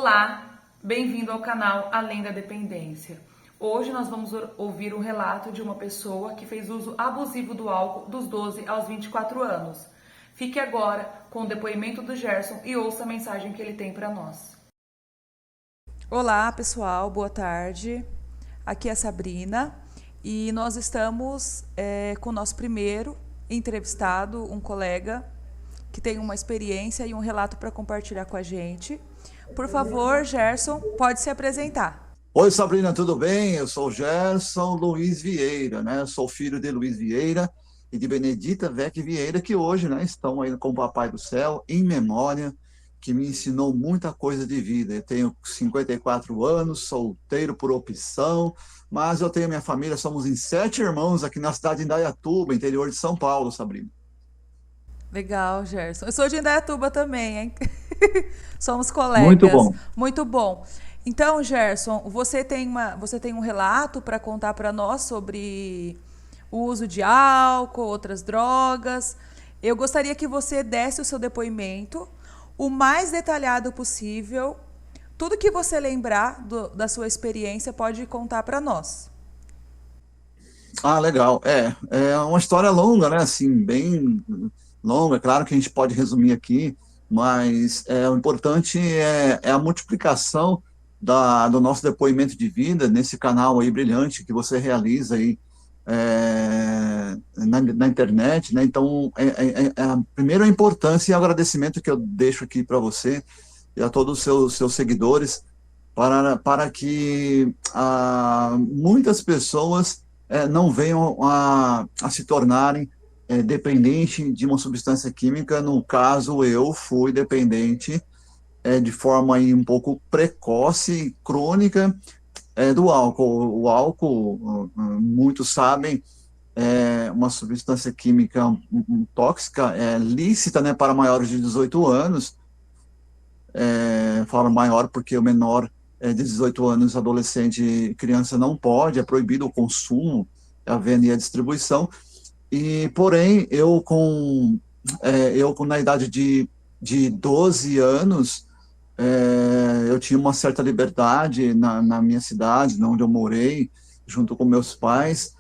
Olá, bem-vindo ao canal Além da Dependência. Hoje nós vamos ouvir um relato de uma pessoa que fez uso abusivo do álcool dos 12 aos 24 anos. Fique agora com o depoimento do Gerson e ouça a mensagem que ele tem para nós. Olá pessoal, boa tarde. Aqui é a Sabrina e nós estamos com o nosso primeiro entrevistado, um colega que tem uma experiência e um relato para compartilhar com a gente. Por favor, Gerson, pode se apresentar. Oi, Sabrina, tudo bem? Eu sou o Gerson Luiz Vieira, né? Eu sou filho de Luiz Vieira e de Benedita Vec Vieira, que hoje, né, estão aí com o Papai do Céu, em memória, que me ensinou muita coisa de vida. Eu tenho 54 anos, solteiro por opção, mas eu tenho minha família, somos em 7 irmãos aqui na cidade de Indaiatuba, interior de São Paulo, Sabrina. Legal, Gerson. Eu sou de Indaiatuba também, hein? Somos Muito colegas. bom. Muito bom. Então, Gerson, você tem um relato para contar para nós sobre o uso de álcool, outras drogas. Eu gostaria que você desse o seu depoimento o mais detalhado possível. Tudo que você lembrar da sua experiência pode contar para nós. Ah, legal. É uma história longa, né? Assim, bem longa. Claro que a gente pode resumir aqui, mas o importante é a multiplicação do nosso depoimento de vida nesse canal aí brilhante que você realiza aí na internet, né? Então, primeiro a importância e o agradecimento que eu deixo aqui para você e a todos os seus seguidores para que muitas pessoas não venham a se tornarem dependentes de uma substância química. No caso, eu fui dependente de forma aí um pouco precoce e crônica do álcool. O álcool, muitos sabem, é uma substância química tóxica, lícita, né, para maiores de 18 anos. Falo maior porque o menor de 18 anos, adolescente, criança, não pode, é proibido o consumo, a venda e a distribuição. E, porém, na idade de 12 anos, eu tinha uma certa liberdade na minha cidade, onde eu morei, junto com meus pais,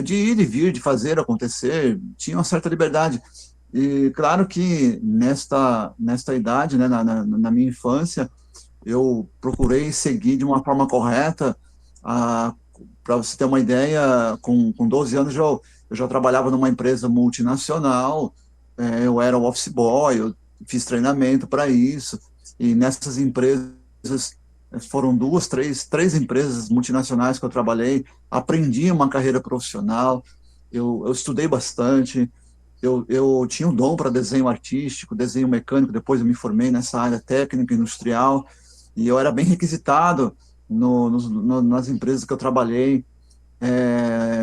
de ir e vir, de fazer acontecer, tinha uma certa liberdade. E claro que nesta idade, né, na minha infância, eu procurei seguir de uma forma correta. Para você ter uma ideia, com 12 anos eu já trabalhava numa empresa multinacional, eu era o office boy, eu fiz treinamento para isso, e nessas empresas, foram três empresas multinacionais que eu trabalhei, aprendi uma carreira profissional, eu estudei bastante. Eu tinha um dom para desenho artístico, desenho mecânico, depois eu me formei nessa área técnica industrial, e eu era bem requisitado nas empresas que eu trabalhei,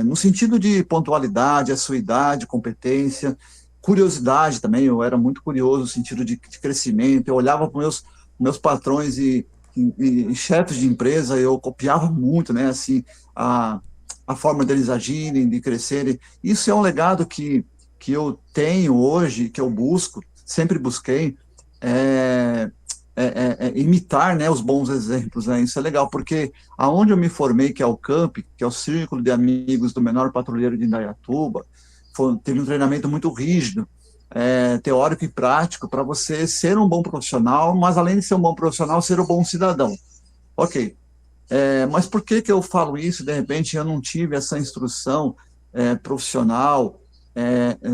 no sentido de pontualidade, assiduidade, competência, curiosidade também. Eu era muito curioso no sentido de crescimento. Eu olhava para meus patrões e chefes de empresa, eu copiava muito, né, assim, a forma deles agirem, de crescerem. Isso é um legado que eu tenho hoje, que eu busco, sempre busquei, imitar, né, os bons exemplos, né? Isso é legal, porque aonde eu me formei, que é o CAMP, que é o Círculo de Amigos do Menor Patrulheiro de Indaiatuba, teve um treinamento muito rígido, teórico e prático, para você ser um bom profissional, mas além de ser um bom profissional, ser um bom cidadão. Ok, mas por que eu falo isso? De repente eu não tive essa instrução profissional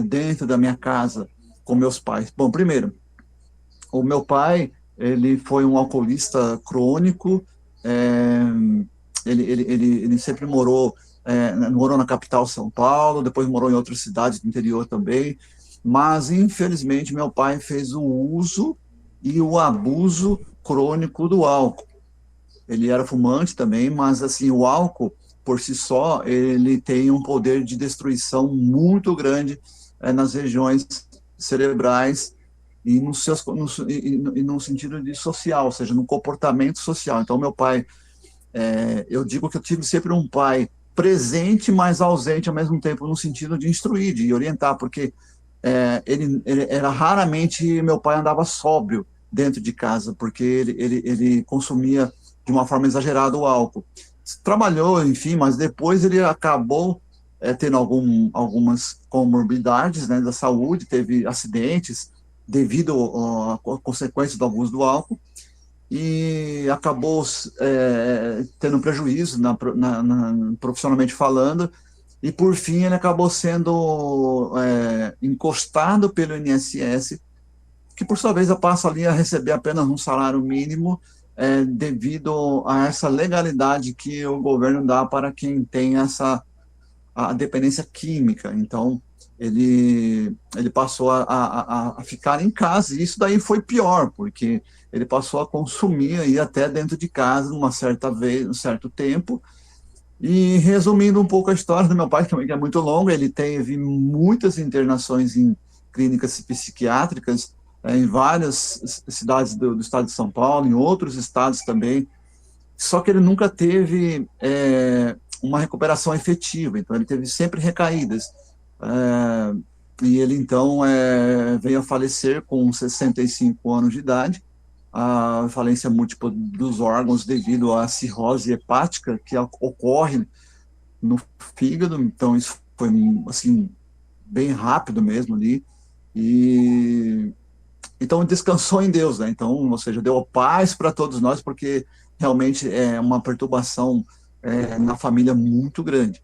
dentro da minha casa com meus pais. Bom, primeiro, o meu pai, ele foi um alcoolista crônico. Ele sempre morou na capital, São Paulo, depois morou em outras cidades do interior também, mas infelizmente meu pai fez o uso e o abuso crônico do álcool. Ele era fumante também, mas assim, o álcool por si só, ele tem um poder de destruição muito grande nas regiões cerebrais e no sentido de social, ou seja, no comportamento social. Então, meu pai, eu digo que eu tive sempre um pai presente, mas ausente ao mesmo tempo, no sentido de instruir, de orientar, porque ele era raramente, meu pai andava sóbrio dentro de casa, porque ele consumia de uma forma exagerada o álcool. Trabalhou, enfim, mas depois ele acabou tendo algumas comorbidades, né, da saúde, teve acidentes devido à consequência do abuso do álcool, e acabou tendo prejuízo profissionalmente falando, e por fim ele acabou sendo encostado pelo INSS, que por sua vez passa ali a receber apenas um salário mínimo, devido a essa legalidade que o governo dá para quem tem a dependência química. Então ele passou a ficar em casa, e isso daí foi pior, porque ele passou a consumir aí até dentro de casa uma certa vez, um certo tempo. E resumindo um pouco a história do meu pai, que é muito longa, ele teve muitas internações em clínicas psiquiátricas, em várias cidades do estado de São Paulo, em outros estados também, só que ele nunca teve uma recuperação efetiva, então ele teve sempre recaídas. E ele então veio a falecer com 65 anos de idade, a falência múltipla dos órgãos devido à cirrose hepática que ocorre no fígado. Então isso foi assim bem rápido mesmo ali, e então descansou em Deus, né? Então, ou seja, deu paz para todos nós, porque realmente é uma perturbação na família muito grande.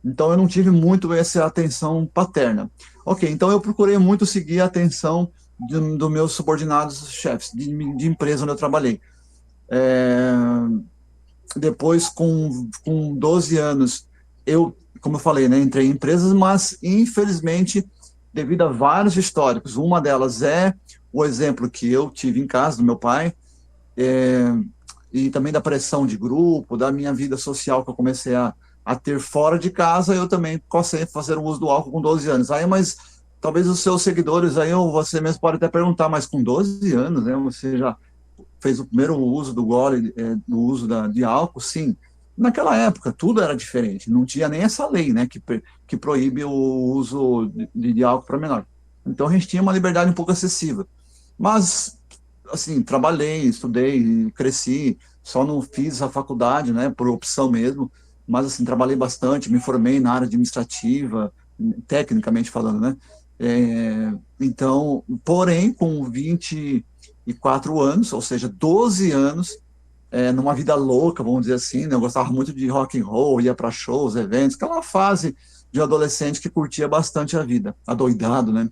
Então eu não tive muito essa atenção paterna. Ok, então eu procurei muito seguir a atenção dos meus subordinados chefes de empresa onde eu trabalhei. Depois, com 12 anos, como eu falei, né, entrei em empresas, mas infelizmente, devido a vários históricos, uma delas é o exemplo que eu tive em casa do meu pai, e também da pressão de grupo, da minha vida social que eu comecei a ter fora de casa. Eu também comecei a fazer o uso do álcool com 12 anos. Aí, mas talvez os seus seguidores, aí você mesmo pode até perguntar, mas com 12 anos, né, você já fez o primeiro uso do gole, do uso de álcool? Sim. Naquela época, tudo era diferente, não tinha nem essa lei, né, que proíbe o uso de álcool para menor. Então a gente tinha uma liberdade um pouco excessiva. Mas, assim, trabalhei, estudei, cresci, só não fiz a faculdade, né, por opção mesmo, mas, assim, trabalhei bastante, me formei na área administrativa, tecnicamente falando, né. Então, porém, com 24 anos, ou seja, 12 anos, numa vida louca, vamos dizer assim, né? Eu gostava muito de rock and roll, ia para shows, eventos, aquela fase de adolescente que curtia bastante a vida, adoidado, né?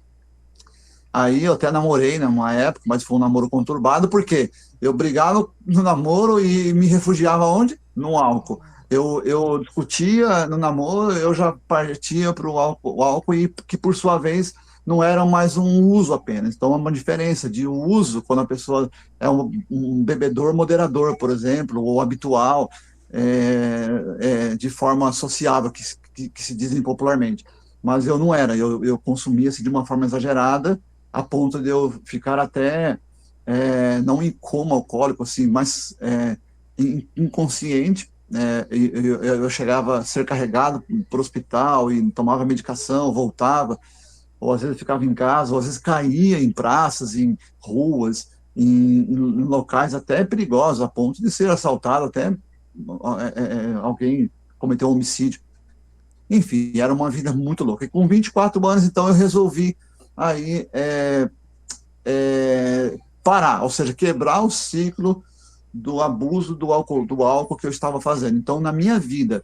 Aí eu até namorei numa época, mas foi um namoro conturbado, porque eu brigava no namoro e me refugiava onde? No álcool. Eu discutia no namoro, eu já partia para o álcool, e que por sua vez não era mais um uso apenas. Então, há uma diferença de uso, quando a pessoa é um bebedor moderador, por exemplo, ou habitual, de forma sociável, que se dizem popularmente. Mas eu não era, eu consumia de uma forma exagerada, a ponto de eu ficar até, não em coma alcoólico, assim, mas inconsciente. Eu chegava a ser carregado para o hospital e tomava medicação, voltava, ou às vezes ficava em casa, ou às vezes caía em praças, em ruas, em locais até perigosos, a ponto de ser assaltado, até alguém cometeu um homicídio. Enfim, era uma vida muito louca. E com 24 anos, então, eu resolvi aí parar, ou seja, quebrar o ciclo do abuso do álcool que eu estava fazendo. Então, na minha vida,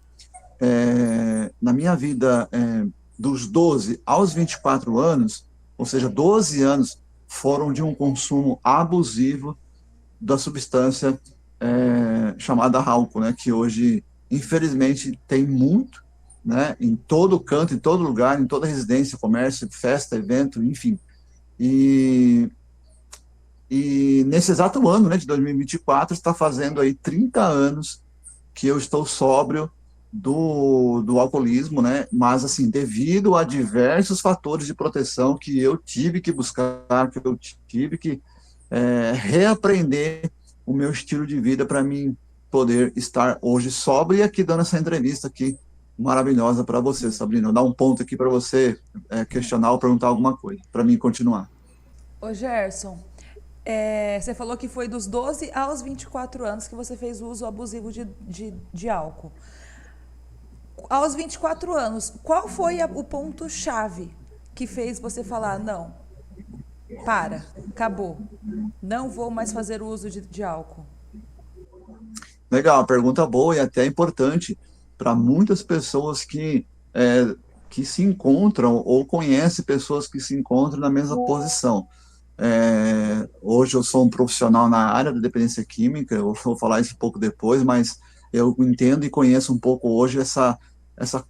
dos 12 aos 24 anos, ou seja, 12 anos foram de um consumo abusivo da substância chamada álcool, né, que hoje, infelizmente, tem muito, né, em todo canto, em todo lugar, em toda residência, comércio, festa, evento, enfim. E nesse exato ano, né, de 2024, está fazendo aí 30 anos que eu estou sóbrio do alcoolismo, né? Mas, assim, devido a diversos fatores de proteção que eu tive que buscar, que eu tive que reaprender o meu estilo de vida para mim poder estar hoje sóbrio e aqui dando essa entrevista aqui maravilhosa para você, Sabrina. Dar um ponto aqui para você questionar ou perguntar alguma coisa, para mim continuar. Ô Gerson, Você falou que foi dos 12 aos 24 anos que você fez o uso abusivo de álcool. Aos 24 anos, qual foi o ponto-chave que fez você falar, não, para, acabou, não vou mais fazer uso de álcool? Legal, uma pergunta boa e até importante para muitas pessoas que se encontram ou conhecem pessoas que se encontram na mesma posição. Hoje eu sou um profissional na área da dependência química, eu vou falar isso um pouco depois, mas eu entendo e conheço um pouco hoje essa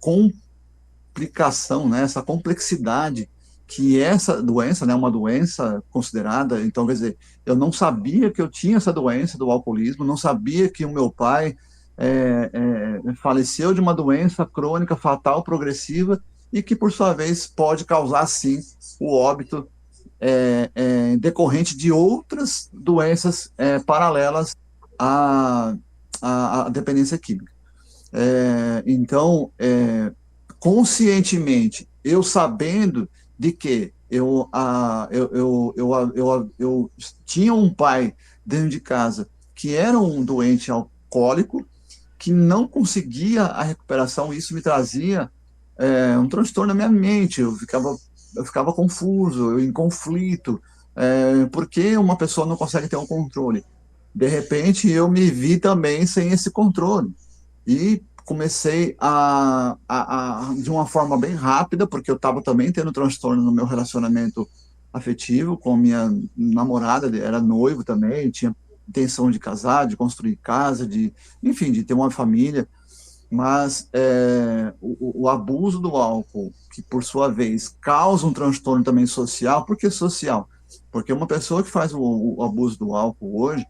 complicação, né, essa complexidade que essa doença, né, uma doença considerada, então, quer dizer, eu não sabia que eu tinha essa doença do alcoolismo, não sabia que o meu pai faleceu de uma doença crônica, fatal, progressiva, e que, por sua vez, pode causar, sim, o óbito decorrente de outras doenças paralelas à dependência química. Então, conscientemente, eu sabendo de que eu tinha um pai dentro de casa que era um doente alcoólico, que não conseguia a recuperação, isso me trazia um transtorno na minha mente, eu ficava confuso, eu em conflito, porque uma pessoa não consegue ter um controle. De repente, eu me vi também sem esse controle. E comecei de uma forma bem rápida, porque eu estava também tendo transtorno no meu relacionamento afetivo com minha namorada, era noivo também, tinha intenção de casar, de construir casa, enfim, de ter uma família, mas o abuso do álcool, que por sua vez causa um transtorno também social. Por que social? Porque uma pessoa que faz o abuso do álcool hoje,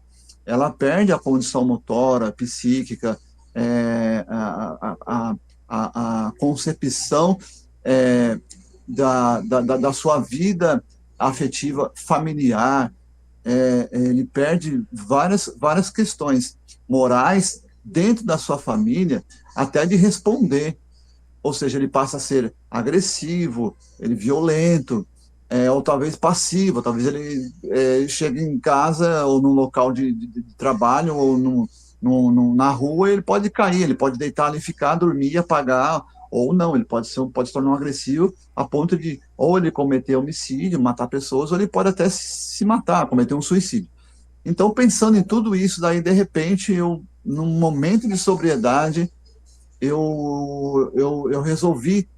ela perde a condição motora, psíquica, a concepção da sua vida afetiva familiar, ele perde várias questões morais dentro da sua família, até de responder, ou seja, ele passa a ser agressivo, ele violento, ou talvez passivo, talvez ele chegue em casa ou num local de trabalho ou na rua, ele pode cair, ele pode deitar ali, ficar, dormir, apagar, ou não, ele pode se tornar um agressivo a ponto de ou ele cometer homicídio, matar pessoas, ou ele pode até se matar, cometer um suicídio. Então, pensando em tudo isso, daí, de repente, num momento de sobriedade, eu resolvi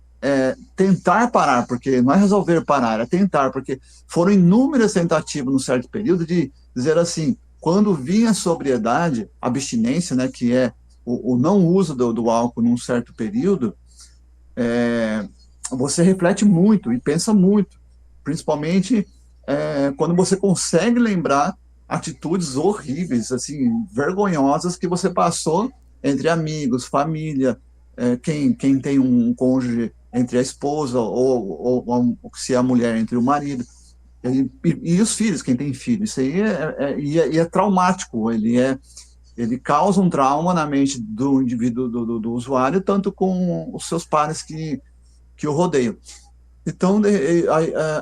tentar parar, porque não é resolver parar, é tentar, porque foram inúmeras tentativas num certo período de dizer assim, quando vinha a sobriedade, abstinência, né, que é o não uso do álcool num certo período, você reflete muito e pensa muito, principalmente quando você consegue lembrar atitudes horríveis, assim, vergonhosas que você passou entre amigos, família, quem tem um cônjuge entre a esposa ou se é a mulher entre o marido, e os filhos, quem tem filhos. Isso aí é traumático, ele causa um trauma na mente do indivíduo, do usuário, tanto com os seus pares que o rodeiam. Então,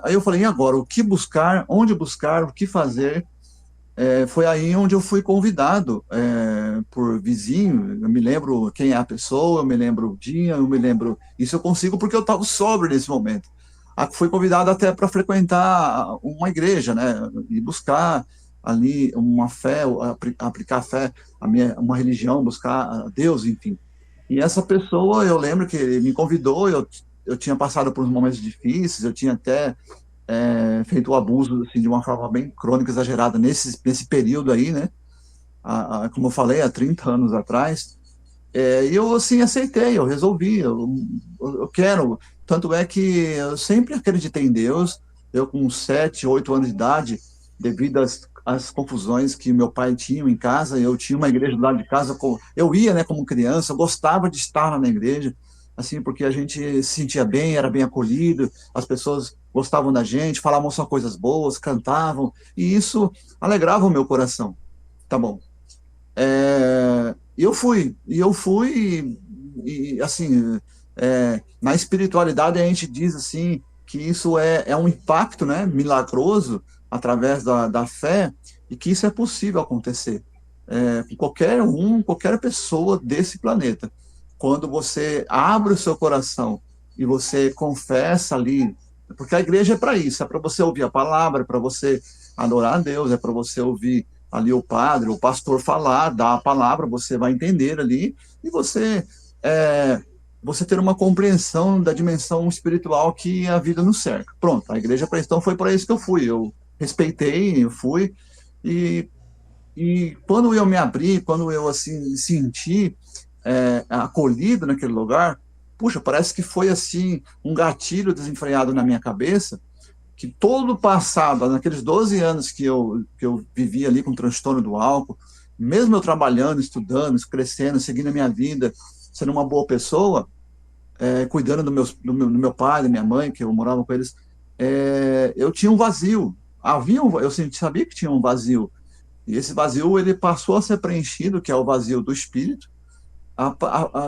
aí eu falei, e agora? O que buscar? Onde buscar? O que fazer? Foi aí onde eu fui convidado por vizinho. Eu me lembro quem é a pessoa, eu me lembro o dia, eu me lembro. Isso eu consigo porque eu estava sóbrio nesse momento. Fui convidado até para frequentar uma igreja, né? E buscar ali uma fé, aplicar fé, uma religião, buscar a Deus, enfim. E essa pessoa, eu lembro que ele me convidou, eu tinha passado por uns momentos difíceis, eu tinha até feito o abuso assim, de uma forma bem crônica, exagerada, nesse período aí, né? Como eu falei, há 30 anos atrás. E eu, assim, aceitei, eu resolvi, eu quero. Tanto é que eu sempre acreditei em Deus. Eu, com 7, 8 anos de idade, devido às confusões que meu pai tinha em casa, eu tinha uma igreja do lado de casa, eu ia, né, como criança, eu gostava de estar lá na igreja, assim, porque a gente se sentia bem, era bem acolhido, as pessoas gostavam da gente, falavam só coisas boas, cantavam, e isso alegrava o meu coração. Tá bom. E assim, na espiritualidade a gente diz assim, que isso é um impacto, né, milagroso, através da fé, e que isso é possível acontecer com qualquer pessoa desse planeta. Quando você abre o seu coração e você confessa ali, porque a igreja é para isso, é para você ouvir a palavra, é para você adorar a Deus, é para você ouvir ali o padre, o pastor falar, dar a palavra, você vai entender ali, e você ter uma compreensão da dimensão espiritual que a vida nos cerca. Pronto, a igreja para isso. Então foi para isso que eu fui. Eu respeitei, eu fui, e, e quando eu me abri, quando eu assim senti acolhido naquele lugar, puxa, parece que foi assim um gatilho desenfreado na minha cabeça, que todo o passado, naqueles 12 anos que eu vivi ali com transtorno do álcool, mesmo eu trabalhando, estudando, crescendo, seguindo a minha vida, sendo uma boa pessoa, cuidando do meu pai, da minha mãe, que eu morava com eles, eu tinha um vazio. Eu sabia que tinha um vazio. E esse vazio ele passou a ser preenchido, que é o vazio do espírito,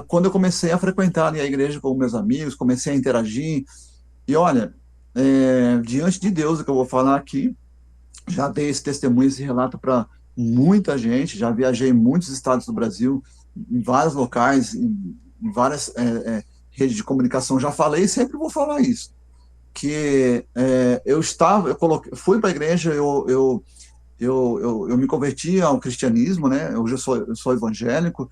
quando eu comecei a frequentar ali a igreja com meus amigos, comecei a interagir. E olha, diante de Deus, o que eu vou falar aqui, já dei esse testemunho, esse relato para muita gente, já viajei em muitos estados do Brasil, em vários locais, em várias redes de comunicação, já falei e sempre vou falar isso, que fui para a igreja, eu me converti ao cristianismo, né? Hoje eu sou evangélico,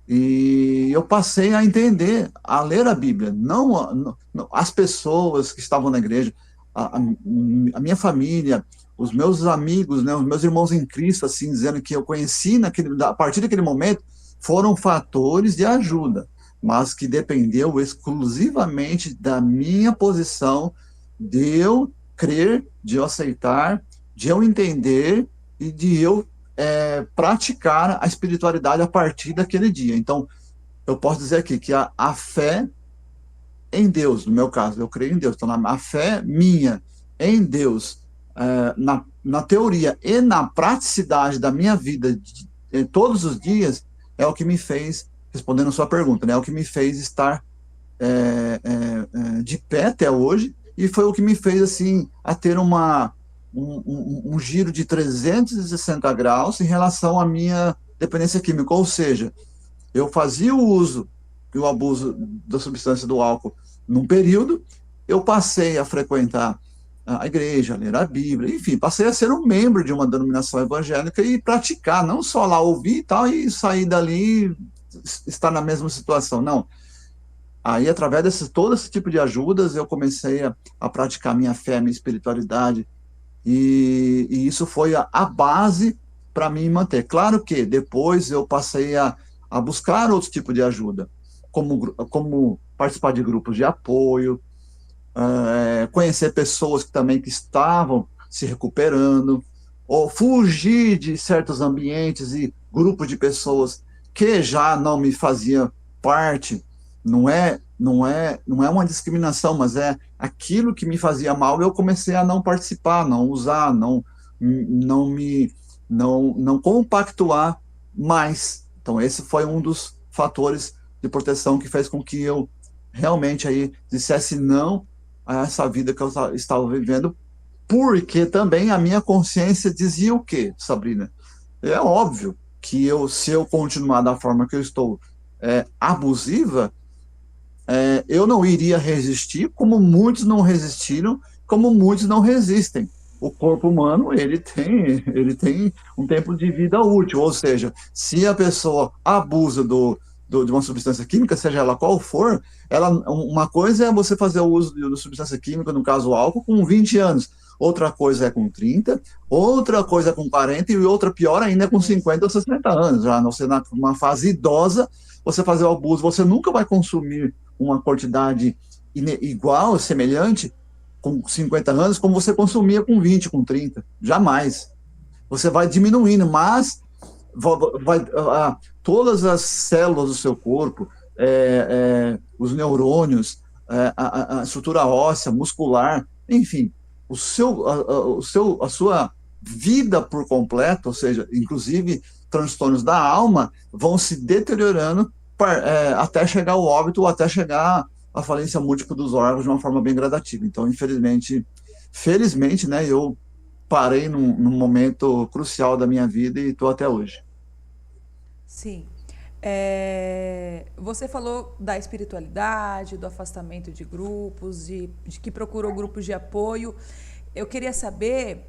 e eu passei a entender, a ler a Bíblia, não as pessoas que estavam na igreja, a minha família, os meus amigos, né, os meus irmãos em Cristo, assim, dizendo que eu conheci a partir daquele momento, foram fatores de ajuda, mas que dependeu exclusivamente da minha posição, de eu crer, de eu aceitar, de eu entender e de eu praticar a espiritualidade a partir daquele dia. Então, eu posso dizer aqui que a fé em Deus, no meu caso, eu creio em Deus, então a fé minha em Deus, na teoria e na praticidade da minha vida todos os dias, é o que me fez, respondendo a sua pergunta, né, é o que me fez estar de pé até hoje, e foi o que me fez assim a ter um giro de 360 graus em relação à minha dependência química, ou seja, eu fazia o uso e o abuso da substância do álcool num período, eu passei a frequentar a igreja, a ler a Bíblia, enfim, passei a ser um membro de uma denominação evangélica e praticar, não só lá ouvir e tal, e sair dali estar na mesma situação, não. Aí, através todo esse tipo de ajudas, eu comecei a praticar minha fé, minha espiritualidade, e isso foi a base para mim manter. Claro que depois eu passei a buscar outro tipo de ajuda, como participar de grupos de apoio, conhecer pessoas que estavam se recuperando, ou fugir de certos ambientes e grupos de pessoas que já não me faziam parte. Não é uma discriminação, mas é aquilo que me fazia mal, eu comecei a não participar, não usar, não compactuar mais. Então esse foi um dos fatores de proteção que fez com que eu realmente aí dissesse não a essa vida que eu estava vivendo, porque também a minha consciência dizia o quê, Sabrina? É óbvio que se eu continuar da forma que eu estou abusiva, eu não iria resistir, como muitos não resistiram, como muitos não resistem. O corpo humano, ele tem um tempo de vida útil, ou seja, se a pessoa abusa de uma substância química, seja ela qual for, uma coisa é você fazer o uso de substância química, no caso o álcool, com 20 anos, outra coisa é com 30, outra coisa é com 40, e outra pior ainda é com 50 ou 60 anos, já não ser numa fase idosa, você fazer o abuso, você nunca vai consumir uma quantidade igual, semelhante, com 50 anos, como você consumia com 20, com 30. Jamais. Você vai diminuindo, mas todas as células do seu corpo, os neurônios, a estrutura óssea, muscular, enfim, a sua vida por completo, ou seja, inclusive transtornos da alma, vão se deteriorando até chegar ao óbito ou até chegar à falência múltipla dos órgãos de uma forma bem gradativa. Então, felizmente, né, eu parei num momento crucial da minha vida e estou até hoje. Sim. Você falou da espiritualidade, do afastamento de grupos, de que procurou grupos de apoio. Eu queria saber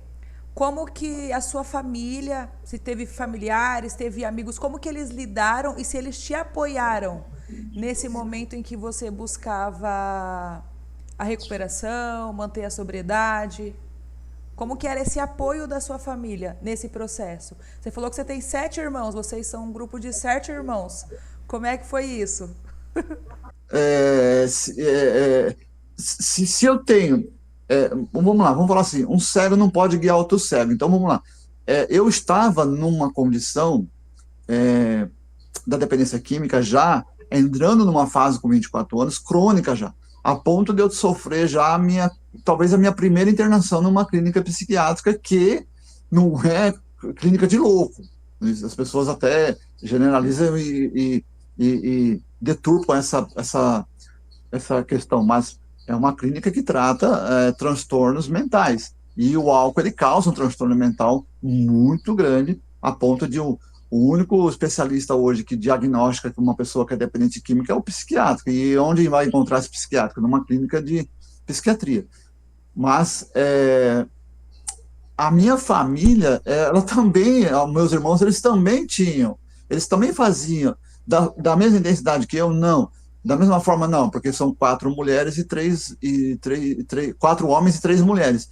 como que a sua família, se teve familiares, teve amigos, como que eles lidaram e se eles te apoiaram nesse momento em que você buscava a recuperação, manter a sobriedade. Como que era esse apoio da sua família nesse processo? Você falou que você tem 7 irmãos, vocês são um grupo de 7 irmãos. Como é que foi isso? É, se, é, é, se eu tenho, vamos lá, vamos falar assim, um cego não pode guiar outro cego. Então vamos lá. Eu estava numa condição da dependência química já entrando numa fase com 24 anos, crônica já, a ponto de eu sofrer já talvez a minha primeira internação numa clínica psiquiátrica que não é clínica de louco. As pessoas até generalizam e deturpam essa questão, mas é uma clínica que trata transtornos mentais. E o álcool ele causa um transtorno mental muito grande, a ponto de o único especialista hoje que diagnostica que uma pessoa que é dependente química é o psiquiatra. E onde vai encontrar esse psiquiatra? Numa clínica de psiquiatria. Mas a minha família, ela também, meus irmãos, eles também faziam da mesma intensidade que eu, não. Da mesma forma, não, porque são 4 mulheres quatro homens e 3 mulheres,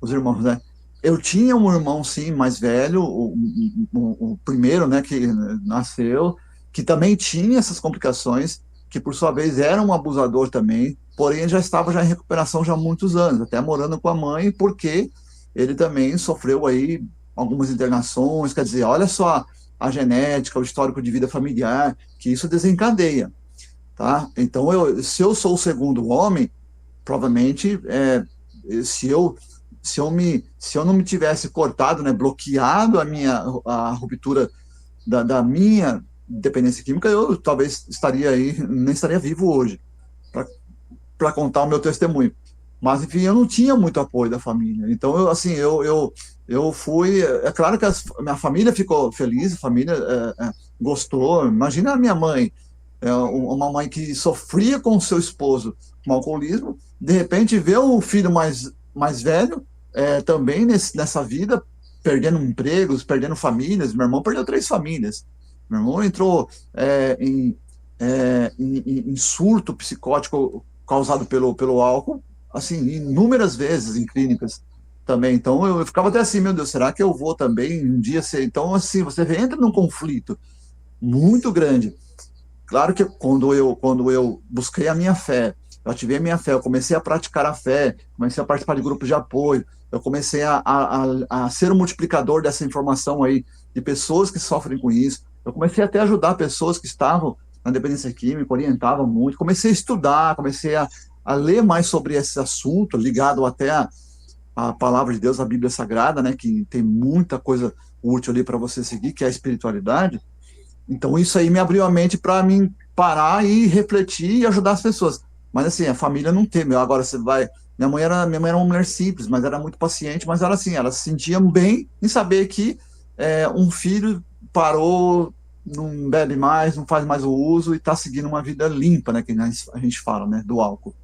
os irmãos, né? Eu tinha um irmão, sim, mais velho, o primeiro, né, que nasceu, que também tinha essas complicações, que por sua vez era um abusador também, porém já estava já em recuperação já há muitos anos, até morando com a mãe, porque ele também sofreu aí algumas internações, quer dizer, olha só a genética, o histórico de vida familiar, que isso desencadeia, tá? Então, se eu sou o segundo homem, provavelmente, se eu não me tivesse cortado, né, bloqueado a ruptura da minha dependência química, eu talvez nem estaria vivo hoje para contar o meu testemunho. Mas, enfim, eu não tinha muito apoio da família. Então, eu fui. É claro que minha família ficou feliz, a família gostou. Imagina a minha mãe, uma mãe que sofria com o seu esposo com alcoolismo, de repente vê o filho mais velho também nessa vida, perdendo empregos, perdendo famílias. Meu irmão perdeu 3 famílias. Meu irmão entrou em surto psicótico causado pelo álcool, assim, inúmeras vezes em clínicas também. Então eu ficava até assim, meu Deus, será que eu vou também um dia ser? Então, assim, você entra num conflito muito grande. Claro que quando eu busquei a minha fé, eu ativei a minha fé, eu comecei a praticar a fé, comecei a participar de grupos de apoio, eu comecei a ser um multiplicador dessa informação aí, de pessoas que sofrem com isso. Eu comecei até a ajudar pessoas que estavam na dependência química, orientava muito. Comecei a estudar, comecei a ler mais sobre esse assunto, ligado até a palavra de Deus, a Bíblia Sagrada, né, que tem muita coisa útil ali para você seguir, que é a espiritualidade. Então, isso aí me abriu a mente para mim parar e refletir e ajudar as pessoas. Mas, assim, a família não tem. Agora, você vai. Minha mãe era uma mulher simples, mas era muito paciente. Mas ela, assim, ela se sentia bem em saber que um filho parou, não bebe mais, não faz mais o uso e está seguindo uma vida limpa, né? Que a gente fala, né? Do álcool.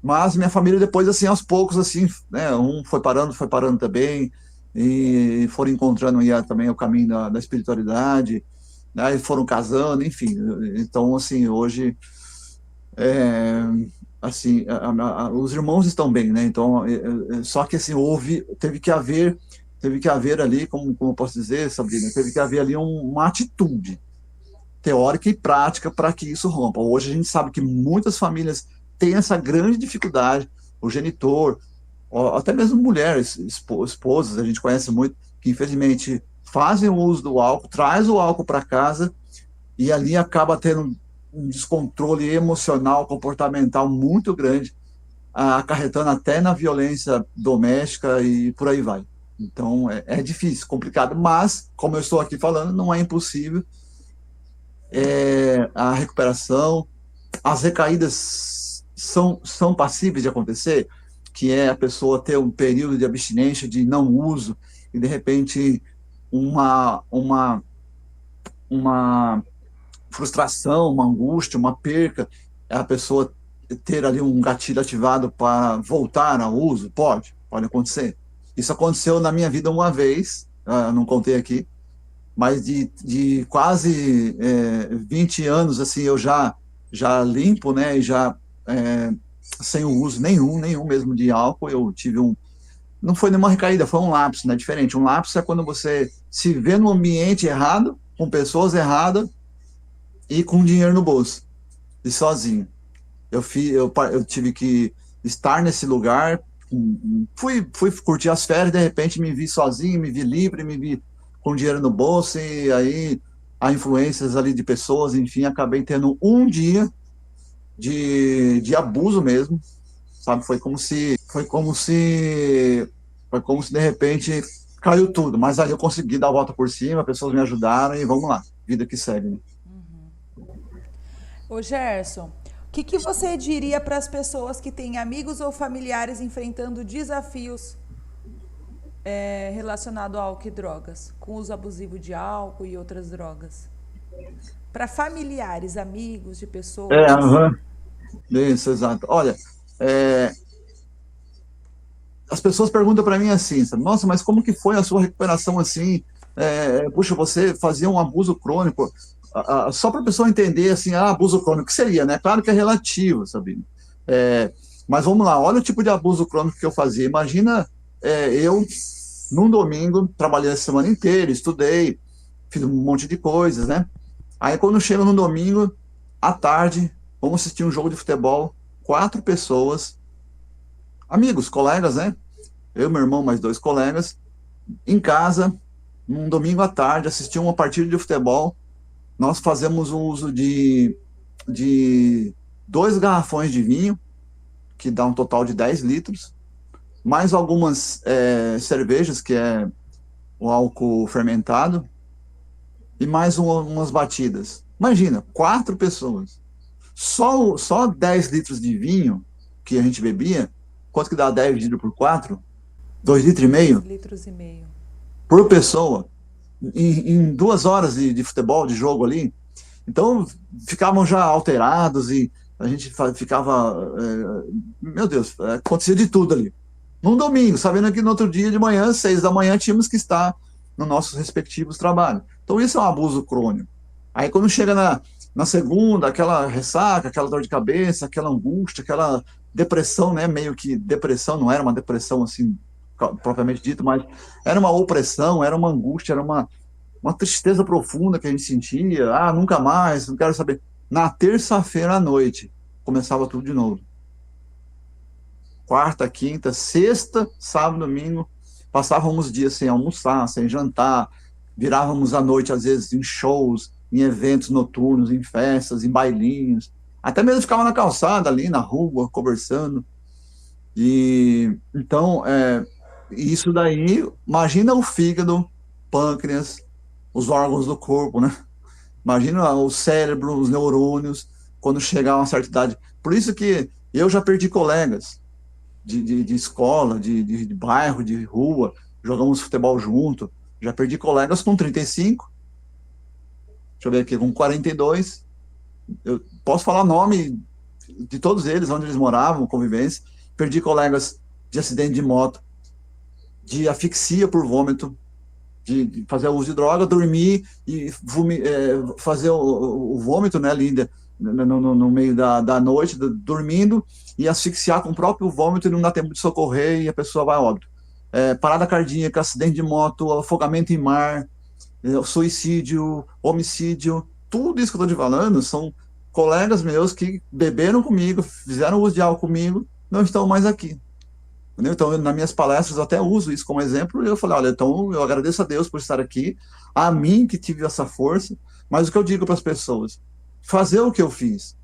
Mas minha família, depois, assim, aos poucos, assim, né? Um foi parando também. E foram encontrando também o caminho da espiritualidade. Aí foram casando, enfim. Então, assim, hoje, assim, os irmãos estão bem, né? Então, só que assim, teve que haver ali, como eu posso dizer, Sabrina, teve que haver ali uma atitude teórica e prática para que isso rompa. Hoje a gente sabe que muitas famílias têm essa grande dificuldade, o genitor, até mesmo mulheres, esposas, a gente conhece muito, que infelizmente fazem o uso do álcool, traz o álcool para casa e ali acaba tendo um descontrole emocional, comportamental muito grande, acarretando até na violência doméstica e por aí vai. Então, é difícil, complicado, mas, como eu estou aqui falando, não é impossível. A recuperação, as recaídas são passíveis de acontecer, que é a pessoa ter um período de abstinência, de não uso, e de repente uma frustração, uma angústia, uma perca, é a pessoa ter ali um gatilho ativado para voltar ao uso? Pode acontecer. Isso aconteceu na minha vida uma vez, não contei aqui, mas de quase 20 anos, assim, eu já limpo, né, e já sem o uso nenhum mesmo de álcool, eu tive não foi nenhuma recaída, foi um lapso, né, diferente. Um lapso é quando você se vê no ambiente errado, com pessoas erradas e com dinheiro no bolso, e sozinho. Eu tive que estar nesse lugar, fui curtir as férias, de repente me vi sozinho, me vi livre, me vi com dinheiro no bolso, e aí há influências ali de pessoas, enfim, acabei tendo um dia de abuso mesmo, sabe? Foi como se de repente caiu tudo, mas aí eu consegui dar a volta por cima, pessoas me ajudaram e vamos lá, vida que segue, né? Ô Gerson, o que você diria para as pessoas que têm amigos ou familiares enfrentando desafios relacionados a álcool e drogas, com uso abusivo de álcool e outras drogas? Para familiares, amigos de pessoas. Aham. Isso, exato. Olha, as pessoas perguntam para mim assim, sabe? Nossa, mas como que foi a sua recuperação assim? Puxa, você fazia um abuso crônico. Só para a pessoa entender assim, abuso crônico, o que seria, né? Claro que é relativo, sabe? Mas vamos lá, olha o tipo de abuso crônico que eu fazia. Imagina eu, num domingo, trabalhei a semana inteira, estudei, fiz um monte de coisas, né? Aí quando chega no domingo, à tarde, vamos assistir um jogo de futebol, 4 pessoas, amigos, colegas, né? Eu, meu irmão, mais 2 colegas, em casa, num domingo à tarde, assistir uma partida de futebol. Nós fazemos o uso de 2 garrafões de vinho, que dá um total de 10 litros, mais algumas cervejas, que é o álcool fermentado, e mais umas batidas. Imagina, 4 pessoas. Só 10 litros de vinho que a gente bebia, quanto que dá 10 litros por 4? 2,5 litros? 2,5 litros. Por pessoa. Em 2 horas de futebol, de jogo ali. Então, ficavam já alterados e a gente ficava... meu Deus, acontecia de tudo ali. Num domingo, sabendo que no outro dia de manhã, 6 da manhã, tínhamos que estar nos nossos respectivos trabalhos. Então, isso é um abuso crônico. Aí, quando chega na segunda, aquela ressaca, aquela dor de cabeça, aquela angústia, aquela depressão, né? Meio que depressão, não era uma depressão assim, propriamente dito, mas era uma opressão, era uma angústia, era uma tristeza profunda que a gente sentia. Nunca mais, não quero saber. Na terça-feira à noite, começava tudo de novo. Quarta, quinta, sexta, sábado, domingo, passávamos dias sem almoçar, sem jantar, virávamos à noite, às vezes, em shows, em eventos noturnos, em festas, em bailinhos, até mesmo ficava na calçada ali, na rua, conversando. E então, isso daí, imagina o fígado, pâncreas, os órgãos do corpo, né? Imagina o cérebro, os neurônios, quando chegar a uma certa idade. Por isso que eu já perdi colegas de escola, de bairro, de rua, jogamos futebol junto. Já perdi colegas com 35, deixa eu ver aqui, com 42. Eu posso falar nome de todos eles, onde eles moravam, convivência. Perdi colegas de acidente de moto, de asfixia por vômito, de fazer uso de droga, dormir e fazer o vômito, né, ali no meio da noite, dormindo, e asfixiar com o próprio vômito e não dá tempo de socorrer e a pessoa vai a óbito. Parada cardíaca, acidente de moto, afogamento em mar, suicídio, homicídio, tudo isso que eu estou te falando são colegas meus que beberam comigo, fizeram uso de álcool comigo, não estão mais aqui. Entendeu? Então, nas minhas palestras, eu até uso isso como exemplo, e eu falei, olha, então eu agradeço a Deus por estar aqui, a mim que tive essa força, mas o que eu digo para as pessoas, fazer o que eu fiz,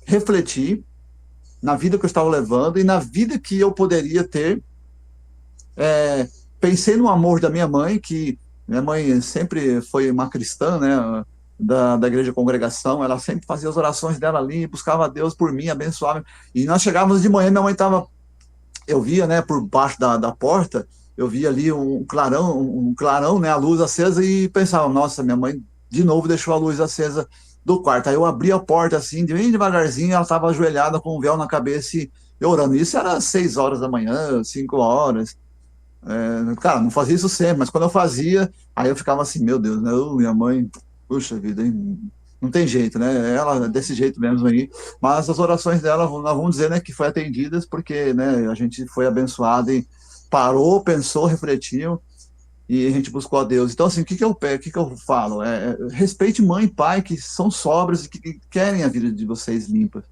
refletir na vida que eu estava levando e na vida que eu poderia ter. Pensei no amor da minha mãe, que minha mãe sempre foi uma cristã, né, da igreja congregação, ela sempre fazia as orações dela ali, buscava a Deus por mim, abençoava, e nós chegávamos de manhã, minha mãe estava eu via, né, por baixo da porta, eu via ali um clarão, né, a luz acesa e pensava, nossa, minha mãe de novo deixou a luz acesa do quarto. Aí eu abri a porta assim, bem devagarzinho, ela estava ajoelhada com um véu na cabeça e orando. Isso era 6 horas da manhã, 5 horas. Cara, não fazia isso sempre, mas quando eu fazia, aí eu ficava assim, meu Deus, né, minha mãe, puxa vida, hein, não tem jeito, né? Ela é desse jeito mesmo aí. Mas as orações dela, nós vamos dizer, né, que foi atendidas porque, né, a gente foi abençoado e parou, pensou, refletiu e a gente buscou a Deus. Então, assim, o que que eu falo? Respeite mãe e pai que são sóbrios e que querem a vida de vocês limpa.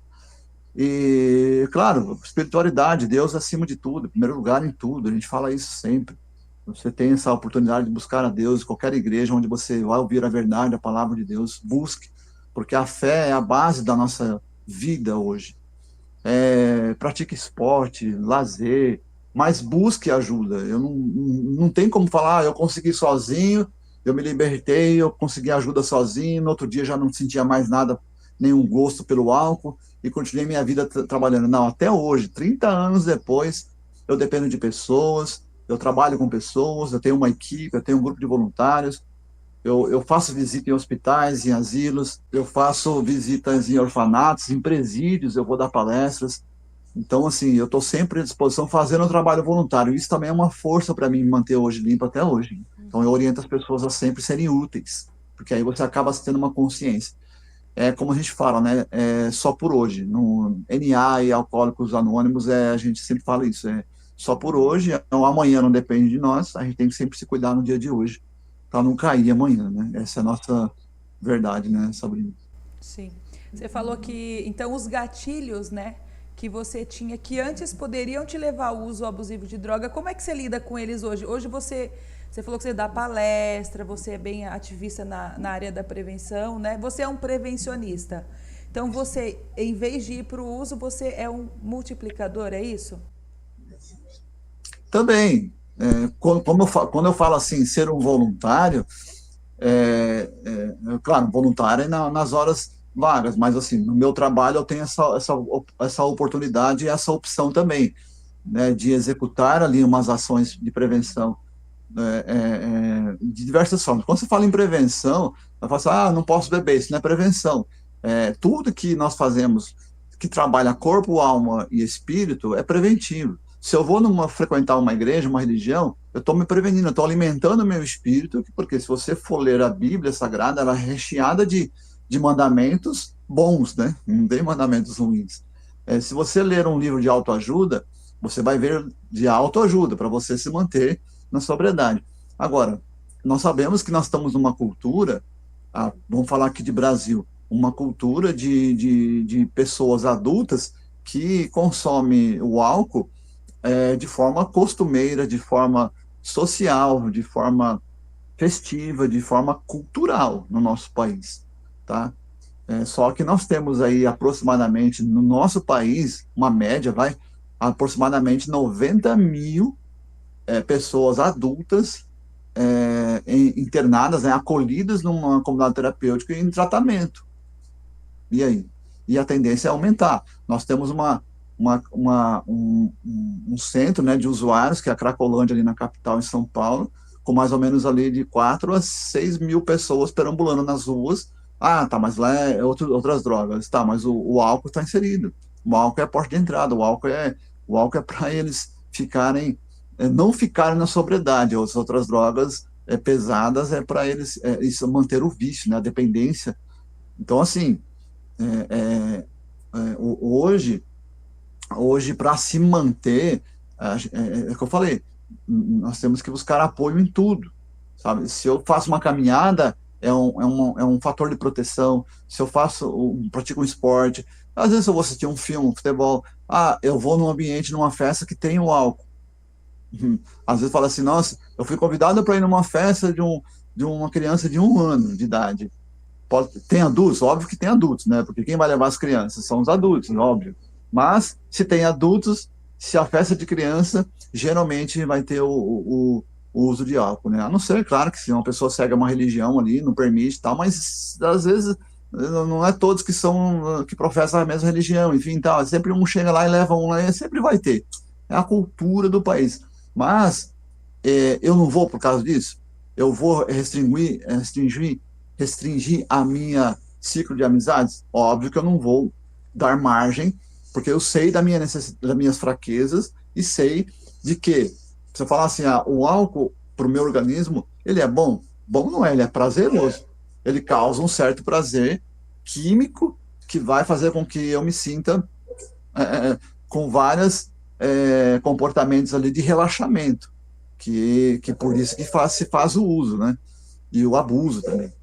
E, claro, espiritualidade, Deus acima de tudo, em primeiro lugar em tudo, a gente fala isso sempre. Você tem essa oportunidade de buscar a Deus, qualquer igreja onde você vai ouvir a verdade, a palavra de Deus, busque, porque a fé é a base da nossa vida hoje. Pratique esporte, lazer, mas busque ajuda. Eu não tem como falar, eu consegui sozinho, eu me libertei, eu consegui ajuda sozinho, no outro dia já não sentia mais nada, nenhum gosto pelo álcool, e continuei minha vida trabalhando. Não, até hoje, 30 anos depois, eu dependo de pessoas, eu trabalho com pessoas, eu tenho uma equipe, eu tenho um grupo de voluntários, eu faço visita em hospitais, em asilos, eu faço visitas em orfanatos, em presídios, eu vou dar palestras. Então, assim, eu estou sempre à disposição fazendo um trabalho voluntário. Isso também é uma força para mim me manter hoje limpo até hoje. Então, eu oriento as pessoas a sempre serem úteis, porque aí você acaba tendo uma consciência. É como a gente fala, né? É só por hoje. No NA e Alcoólicos Anônimos, a gente sempre fala isso. É só por hoje. Então, amanhã não depende de nós. A gente tem que sempre se cuidar no dia de hoje, para não cair amanhã, né? Essa é a nossa verdade, né, Sabrina? Sim. Você falou que, então, os gatilhos, né, que você tinha, que antes poderiam te levar ao uso abusivo de droga, como é que você lida com eles hoje? Hoje você falou que você dá palestra, você é bem ativista na área da prevenção, né? Você é um prevencionista. Então, você, em vez de ir para o uso, você é um multiplicador, é isso? Também, quando eu falo assim, ser um voluntário, claro, voluntário é nas horas vagas, mas assim, no meu trabalho eu tenho essa oportunidade e essa opção também, né, de executar ali umas ações de prevenção de diversas formas. Quando você fala em prevenção, eu falo assim, não posso beber, isso não é prevenção. Tudo que nós fazemos que trabalha corpo, alma e espírito é preventivo. Se eu vou frequentar uma igreja, uma religião, eu estou me prevenindo, eu estou alimentando o meu espírito, porque se você for ler a Bíblia Sagrada, ela é recheada de mandamentos bons, né? Não tem mandamentos ruins. Se você ler um livro de autoajuda, você vai ver de autoajuda, para você se manter na sobriedade. Agora, nós sabemos que nós estamos numa cultura, vamos falar aqui de Brasil, uma cultura de pessoas adultas que consomem o álcool de forma costumeira, de forma social, de forma festiva, de forma cultural no nosso país, tá? Só que nós temos aí aproximadamente, no nosso país, uma média, aproximadamente 90 mil pessoas adultas internadas, né, acolhidas numa comunidade terapêutica e em tratamento. E aí? E a tendência é aumentar. Nós temos um centro, né, de usuários, que é a Cracolândia, ali na capital, em São Paulo, com mais ou menos ali de 4 a 6 mil pessoas perambulando nas ruas. Tá, mas lá é outras drogas. Tá, mas o álcool está inserido. O álcool é a porta de entrada. O álcool é para eles não ficarem na sobriedade. As outras drogas pesadas é para eles isso, manter o vício, né, a dependência. Então, assim, hoje para se manter, o que eu falei, nós temos que buscar apoio em tudo, sabe? Se eu faço uma caminhada, é um fator de proteção. Se eu pratico um esporte, às vezes eu vou assistir um filme, um futebol, eu vou num ambiente, numa festa que tem o álcool. Às vezes fala assim, nossa, eu fui convidado para ir numa festa de uma criança de 1 ano de idade. Tem adultos? Óbvio que tem adultos, né? Porque quem vai levar as crianças são os adultos, óbvio. Mas, se tem adultos, se a festa de criança, geralmente vai ter o uso de álcool, né? A não ser, claro, que se uma pessoa segue uma religião ali, não permite e tal, mas às vezes não é todos que professam a mesma religião, enfim, tal. Sempre um chega lá e leva um lá, sempre vai ter. é a cultura do país. Mas eu não vou por causa disso. Eu vou restringir a minha ciclo de amizades. Óbvio que eu não vou dar margem, porque eu sei das minhas fraquezas e sei de que, se eu falar assim, o álcool para o meu organismo, ele é bom? Bom não é, ele é prazeroso. Ele causa um certo prazer químico que vai fazer com que eu me sinta com vários comportamentos ali de relaxamento, que por isso que se faz o uso, né? E o abuso também.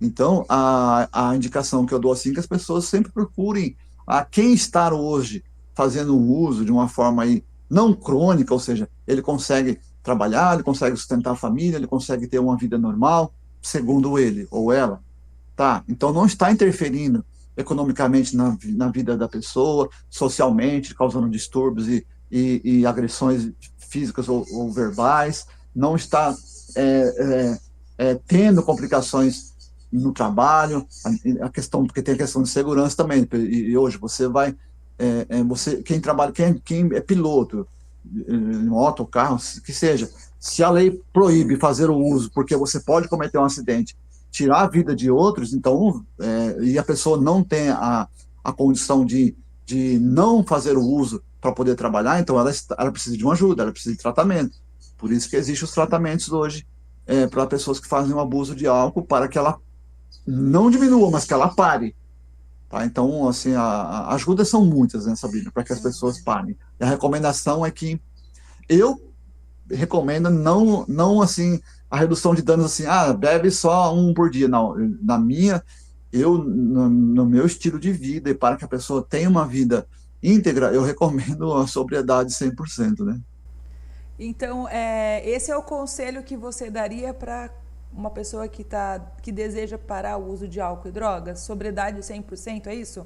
Então, a indicação que eu dou assim, que as pessoas sempre procurem a quem está hoje fazendo o uso de uma forma aí não crônica, ou seja, ele consegue trabalhar, ele consegue sustentar a família, ele consegue ter uma vida normal, segundo ele ou ela, tá? Então não está interferindo economicamente na vida da pessoa, socialmente, causando distúrbios e agressões físicas ou verbais, não está tendo complicações no trabalho, a questão, porque tem a questão de segurança também, e hoje você vai, quem trabalha, quem é piloto, moto, carro, que seja, se a lei proíbe fazer o uso porque você pode cometer um acidente, tirar a vida de outros, então, e a pessoa não tem a condição de não fazer o uso para poder trabalhar, então ela precisa de uma ajuda, ela precisa de tratamento. Por isso que existem os tratamentos hoje para pessoas que fazem um abuso de álcool, para que ela não diminua, mas que ela pare. Tá? Então, assim, as ajudas são muitas nessa vida, para que as pessoas parem. E a recomendação é que eu recomendo não assim, a redução de danos assim, bebe só um por dia. Não, no meu estilo de vida, e para que a pessoa tenha uma vida íntegra, eu recomendo a sobriedade 100%, né? Então, esse é o conselho que você daria para uma pessoa que deseja parar o uso de álcool e drogas? Sobriedade 100%, é isso?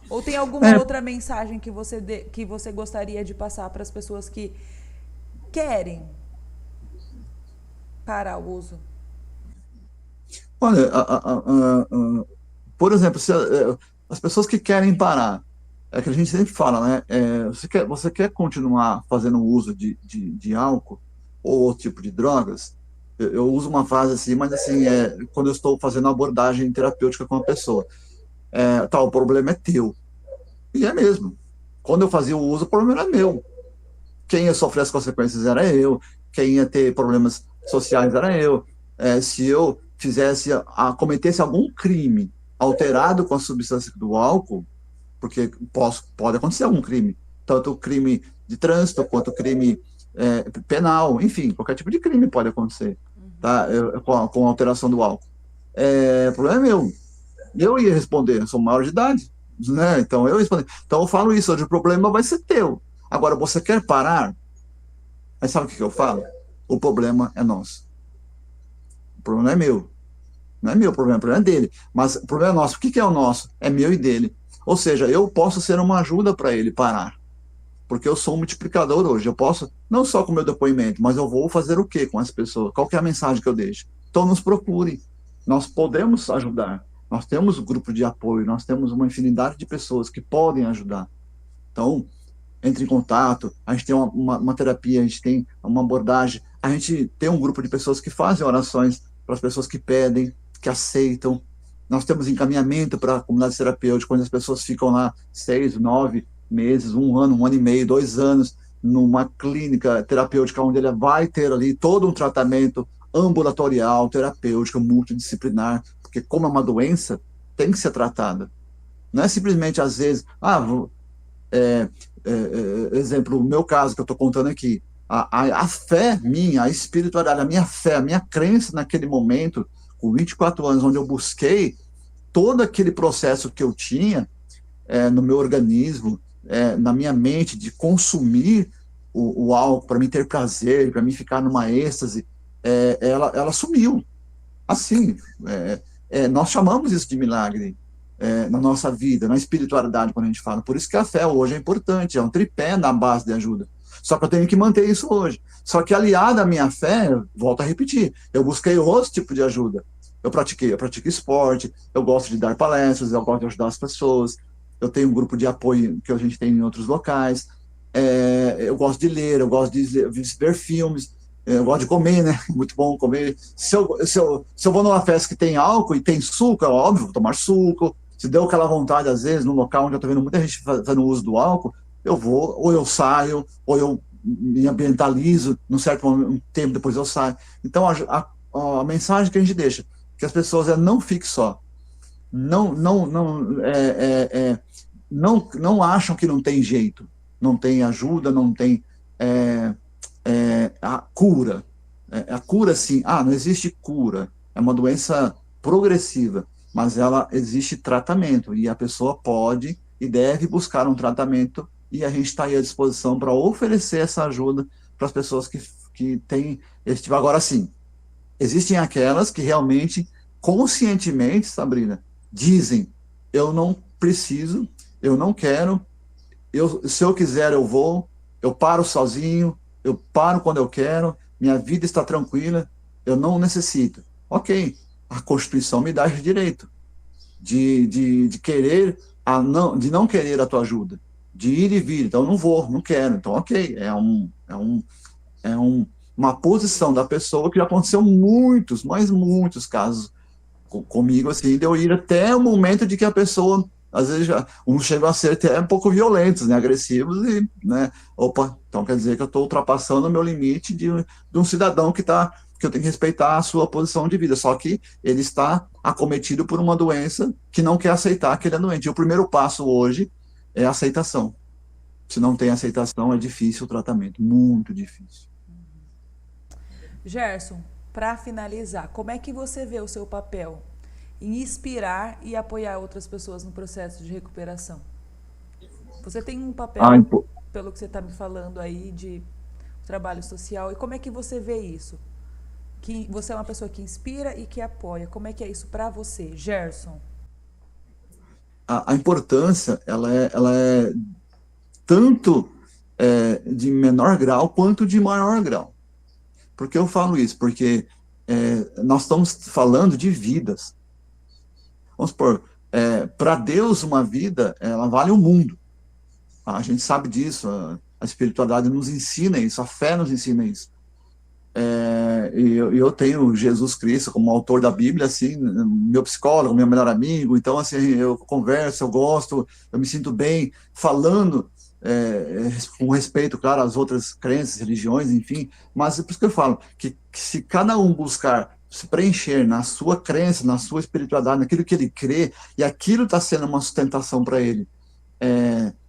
Ou tem alguma outra mensagem que você gostaria de passar para as pessoas que querem parar o uso? Olha, por exemplo, as pessoas que querem parar, é que a gente sempre fala, né? Você quer continuar fazendo uso de álcool ou outro tipo de drogas? Eu uso uma frase assim, mas assim, quando eu estou fazendo abordagem terapêutica com a pessoa, o problema é teu. E é mesmo. Quando eu fazia o uso, o problema era meu. Quem ia sofrer as consequências era eu. Quem ia ter problemas sociais era eu. Se eu cometesse algum crime alterado com a substância do álcool, porque pode acontecer algum crime, tanto crime de trânsito quanto crime penal, enfim, qualquer tipo de crime pode acontecer, tá? Com a alteração do álcool. O problema é meu. Eu ia responder, eu sou maior de idade, né? Então eu respondi. Então eu falo isso, hoje o problema vai ser teu. Agora, você quer parar? Mas sabe o que eu falo? O problema é nosso. O problema não é meu. Não é meu o problema é dele. Mas o problema é nosso. O que é o nosso? É meu e dele. Ou seja, eu posso ser uma ajuda para ele parar. Porque eu sou um multiplicador hoje. Eu posso, não só com o meu depoimento, mas eu vou fazer o quê com as pessoas? Qual que é a mensagem que eu deixo? Então nos procure. Nós podemos ajudar. Nós temos um grupo de apoio, nós temos uma infinidade de pessoas que podem ajudar. Então, entre em contato, a gente tem uma terapia, a gente tem uma abordagem, a gente tem um grupo de pessoas que fazem orações para as pessoas que pedem, que aceitam. Nós temos encaminhamento para a comunidade terapêutica, quando as pessoas ficam lá 6, 9 meses, 1 ano, 1 ano e meio, 2 anos, numa clínica terapêutica, onde ele vai ter ali todo um tratamento ambulatorial, terapêutico, multidisciplinar, porque como é uma doença, tem que ser tratada. Não é simplesmente, às vezes, exemplo, o meu caso que eu estou contando aqui, a fé minha, a espiritualidade, a minha fé, a minha crença naquele momento, com 24 anos, onde eu busquei todo aquele processo que eu tinha no meu organismo, na minha mente, de consumir o álcool para mim ter prazer, para mim ficar numa êxtase, ela sumiu. Assim, nós chamamos isso de milagre na nossa vida, na espiritualidade, quando a gente fala. Por isso que a fé hoje é importante, é um tripé na base de ajuda. Só que eu tenho que manter isso hoje. Só que aliado à minha fé, volto a repetir, eu busquei outro tipo de ajuda. Eu pratico esporte, eu gosto de dar palestras, eu gosto de ajudar as pessoas, eu tenho um grupo de apoio que a gente tem em outros locais. Eu gosto de ler, eu gosto de ver filmes, eu gosto de comer, né? Muito bom comer. Se eu vou numa festa que tem álcool e tem suco, é óbvio, vou tomar suco. Se deu aquela vontade, às vezes, no local onde eu estou vendo muita gente fazendo uso do álcool, eu vou, ou eu saio, ou eu me ambientalizo, num certo momento, um tempo depois eu saio. Então, a mensagem que a gente deixa, que as pessoas não fiquem só. Não acham que não tem jeito, não tem ajuda, não tem é, a cura. A cura, sim. Não existe cura. É uma doença progressiva, mas ela existe tratamento e a pessoa pode e deve buscar um tratamento e a gente está aí à disposição para oferecer essa ajuda para as pessoas que têm esse tipo. Agora, sim, existem aquelas que realmente, conscientemente, Sabrina, dizem: eu não preciso, eu não quero, se eu quiser eu vou, eu paro sozinho, eu paro quando eu quero, minha vida está tranquila, eu não necessito. Ok, a Constituição me dá esse direito de querer, de não querer a tua ajuda, de ir e vir. Então, eu não vou, não quero. Então, ok, uma posição da pessoa que já aconteceu muitos, mas muitos casos comigo, assim, de eu ir até o momento de que a pessoa, às vezes, uns chegam a ser até um pouco violentos, né, agressivos, e, né, opa, então quer dizer que eu estou ultrapassando o meu limite de um cidadão que eu tenho que respeitar a sua posição de vida, só que ele está acometido por uma doença que não quer aceitar que ele é doente. E o primeiro passo hoje é a aceitação. Se não tem aceitação, é difícil o tratamento, muito difícil. Gerson, para finalizar, como é que você vê o seu papel em inspirar e apoiar outras pessoas no processo de recuperação? Você tem um papel, pelo que você está me falando aí, de trabalho social, e como é que você vê isso? Que você é uma pessoa que inspira e que apoia. Como é que é isso para você, Gerson? A importância, ela é tanto de menor grau quanto de maior grau. Por que eu falo isso? Porque nós estamos falando de vidas. Vamos supor, para Deus uma vida, ela vale o mundo. A gente sabe disso, a espiritualidade nos ensina isso, a fé nos ensina isso. E eu tenho Jesus Cristo como autor da Bíblia, assim, meu psicólogo, meu melhor amigo, então, assim, eu converso, eu gosto, eu me sinto bem falando, com respeito, claro, às outras crenças, religiões, enfim, mas é por isso que eu falo, que se cada um buscar se preencher na sua crença, na sua espiritualidade, naquilo que ele crê, e aquilo está sendo uma sustentação para ele,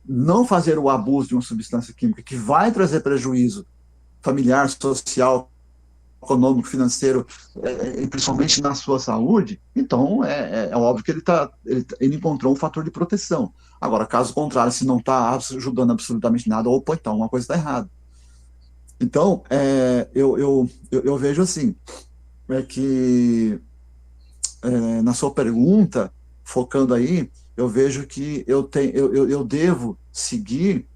não fazer o abuso de uma substância química que vai trazer prejuízo familiar, social, econômico, financeiro, principalmente na sua saúde, então é óbvio que ele encontrou um fator de proteção. Agora, caso contrário, se não está ajudando absolutamente nada, opa, então uma coisa está errada. Então, eu vejo assim, que na sua pergunta, focando aí, eu vejo que eu devo seguir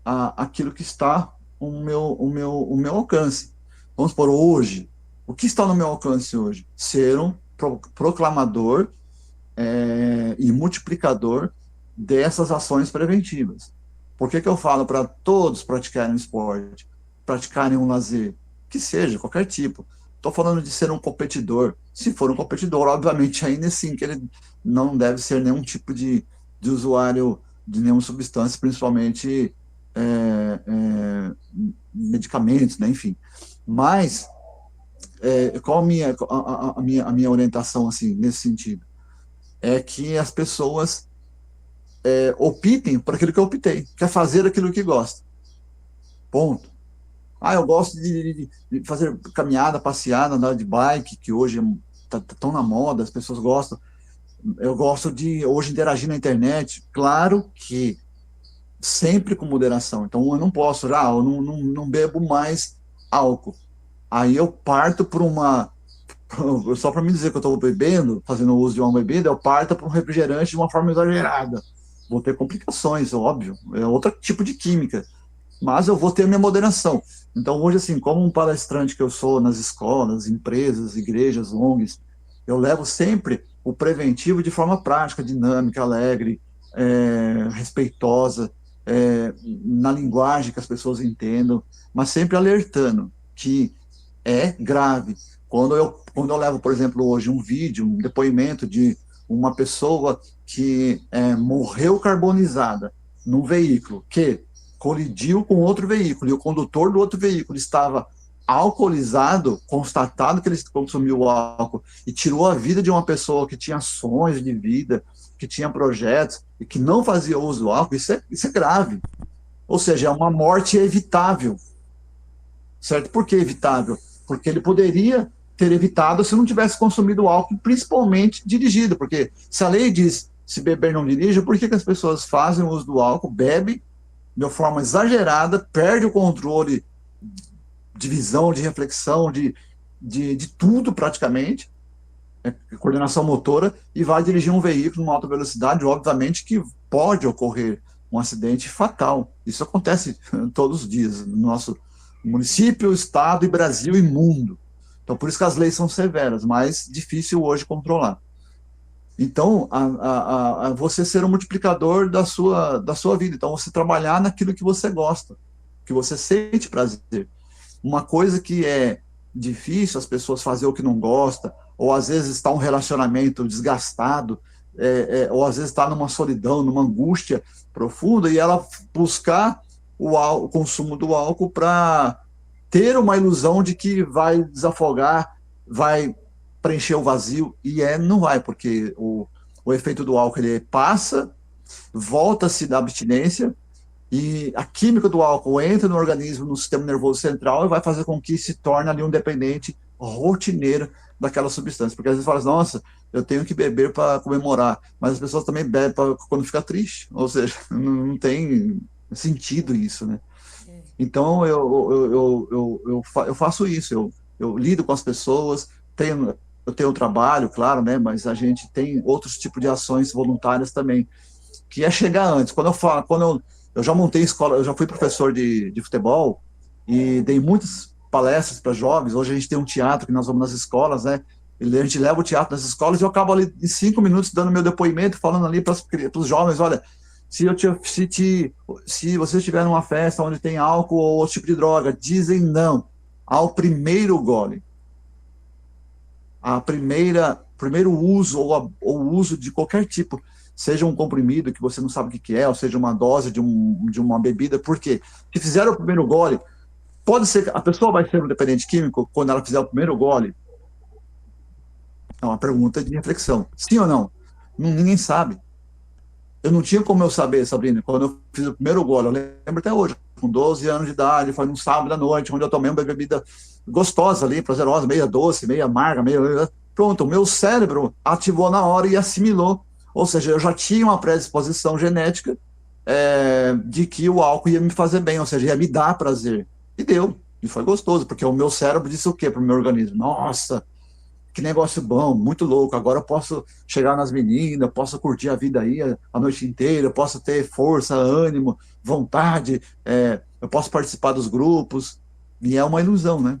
aquilo que está o meu alcance. Vamos por hoje. O que está no meu alcance hoje? Ser um proclamador e multiplicador dessas ações preventivas. Por que eu falo para todos praticarem um esporte, praticarem um lazer, que seja, qualquer tipo? Estou falando de ser um competidor. Se for um competidor, obviamente, ainda sim que ele não deve ser nenhum tipo de usuário de nenhuma substância, principalmente medicamentos, né? Enfim. Mas, qual a minha orientação, assim, nesse sentido? É que as pessoas optem por aquilo que eu optei, que é fazer aquilo que gosta. Ponto. Eu gosto de fazer caminhada, passeada, andar de bike, que hoje tá tão na moda, as pessoas gostam. Eu gosto de, hoje, interagir na internet. Claro que sempre com moderação. Então, eu não posso, eu não bebo mais álcool. Aí eu parto por só para me dizer que eu estou bebendo, fazendo uso de uma bebida, eu parto para um refrigerante de uma forma exagerada. Vou ter complicações, óbvio. É outro tipo de química. Mas eu vou ter minha moderação. Então, hoje, assim, como um palestrante que eu sou nas escolas, empresas, igrejas, ONGs, eu levo sempre o preventivo de forma prática, dinâmica, alegre, respeitosa. na linguagem que as pessoas entendam, mas sempre alertando que é grave. Quando eu levo, por exemplo, hoje um vídeo, um depoimento de uma pessoa que morreu carbonizada num veículo que colidiu com outro veículo e o condutor do outro veículo estava alcoolizado, constatado que ele consumiu álcool e tirou a vida de uma pessoa que tinha sonhos de vida, que tinha projetos e que não fazia uso do álcool, isso é grave. Ou seja, é uma morte evitável. Certo? Por que evitável? Porque ele poderia ter evitado se não tivesse consumido álcool, principalmente dirigido, porque se a lei diz se beber não dirija, por que as pessoas fazem o uso do álcool, bebem de uma forma exagerada, perde o controle de visão, de reflexão, de tudo praticamente, coordenação motora, e vai dirigir um veículo numa alta velocidade, obviamente que pode ocorrer um acidente fatal. Isso acontece todos os dias no nosso município, estado e Brasil e mundo. Então, por isso que as leis são severas, mas difícil hoje controlar. Então, você ser um multiplicador da sua vida. Então, você trabalhar naquilo que você gosta, que você sente prazer. Uma coisa que é difícil as pessoas fazer o que não gosta, ou às vezes está um relacionamento desgastado, ou às vezes está numa solidão, numa angústia profunda, e ela buscar o consumo do álcool para ter uma ilusão de que vai desafogar, vai preencher o vazio, e não vai, porque o efeito do álcool ele passa, volta-se da abstinência, e a química do álcool entra no organismo, no sistema nervoso central, e vai fazer com que se torne ali um dependente rotineiro daquela substância. Porque às vezes fala assim, nossa, eu tenho que beber para comemorar, mas as pessoas também bebem quando fica triste, ou seja, não tem sentido isso, né? Então, eu faço isso, eu lido com as pessoas, eu tenho um trabalho, claro, né, mas a gente tem outros tipos de ações voluntárias também, que é chegar antes. Eu já montei escola, eu já fui professor de futebol e dei muitas palestras para jovens. Hoje a gente tem um teatro que nós vamos nas escolas, né? A gente leva o teatro nas escolas e eu acabo ali em 5 minutos dando meu depoimento, falando ali para os jovens, olha, se você estiver numa festa onde tem álcool ou outro tipo de droga, dizem não ao primeiro gole. Primeiro uso ou uso de qualquer tipo, seja um comprimido que você não sabe o que é, ou seja uma dose de uma bebida, porque se fizer o primeiro gole, pode ser que a pessoa vai ser um dependente químico quando ela fizer o primeiro gole? É uma pergunta de reflexão. Sim ou não? Ninguém sabe. Eu não tinha como eu saber, Sabrina, quando eu fiz o primeiro gole, eu lembro até hoje, com 12 anos de idade, foi num sábado à noite, onde eu tomei uma bebida gostosa ali, prazerosa, meia doce, meia amarga, Pronto, o meu cérebro ativou na hora e assimilou. Ou seja, eu já tinha uma predisposição genética de que o álcool ia me fazer bem, ou seja, ia me dar prazer. E deu, e foi gostoso, porque o meu cérebro disse o quê para o meu organismo? Nossa, que negócio bom, muito louco, agora eu posso chegar nas meninas, eu posso curtir a vida aí a noite inteira, eu posso ter força, ânimo, vontade, eu posso participar dos grupos, e é uma ilusão, né?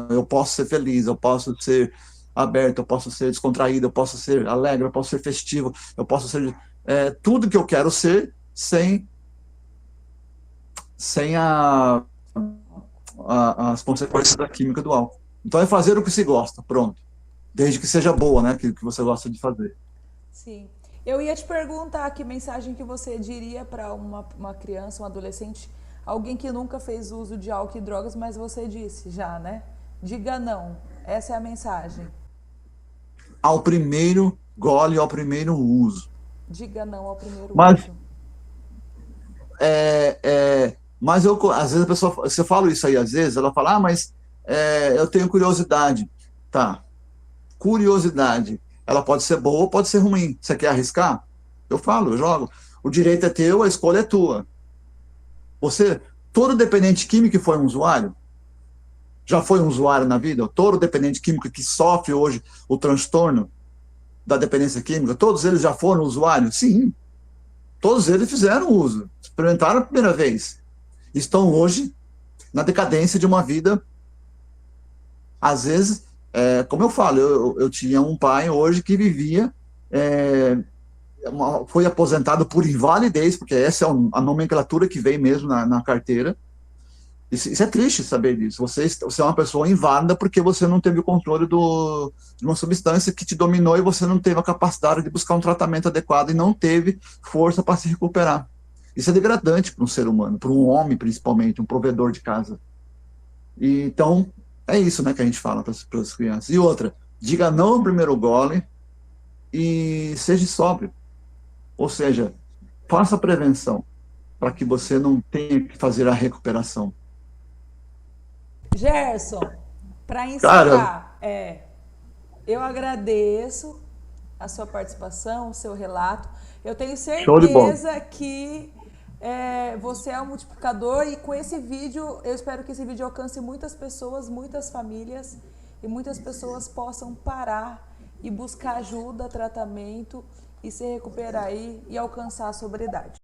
Eu posso ser feliz, eu posso ser aberto, eu posso ser descontraído, eu posso ser alegre, eu posso ser festivo, eu posso ser tudo que eu quero ser sem as consequências da química do álcool. Então é fazer o que se gosta, pronto. Desde que seja boa, né? Que você gosta de fazer. Sim. Eu ia te perguntar que mensagem que você diria para uma criança, um adolescente, alguém que nunca fez uso de álcool e drogas, mas você disse já, né? Diga não. Essa é a mensagem. Ao primeiro gole, ao primeiro uso. Diga não ao primeiro uso. Mas às vezes a pessoa, você fala isso aí, às vezes, ela fala, mas eu tenho curiosidade. Tá. Curiosidade. Ela pode ser boa ou pode ser ruim. Você quer arriscar? Eu falo, eu jogo. O direito é teu, a escolha é tua. Todo dependente químico que foi um usuário, já foi um usuário na vida? Todo dependente químico que sofre hoje o transtorno da dependência química, todos eles já foram usuários? Sim. Todos eles fizeram uso, experimentaram a primeira vez. Estão hoje na decadência de uma vida, às vezes, como eu falo, eu tinha um pai hoje que vivia foi aposentado por invalidez, porque essa é a nomenclatura que vem mesmo na carteira. Isso é triste saber disso. Você é uma pessoa inválida porque você não teve o controle de uma substância que te dominou e você não teve a capacidade de buscar um tratamento adequado e não teve força para se recuperar. Isso é degradante para um ser humano, para um homem principalmente, um provedor de casa. E, então, é isso, né, que a gente fala para as crianças. E outra, diga não ao primeiro gole e seja sóbrio. Ou seja, faça a prevenção para que você não tenha que fazer a recuperação. Gerson, para Cara, encerrar, eu agradeço a sua participação, o seu relato. Eu tenho show de bola. certeza que você é um multiplicador e com esse vídeo, eu espero que esse vídeo alcance muitas pessoas, muitas famílias e muitas pessoas possam parar e buscar ajuda, tratamento e se recuperar aí e alcançar a sobriedade.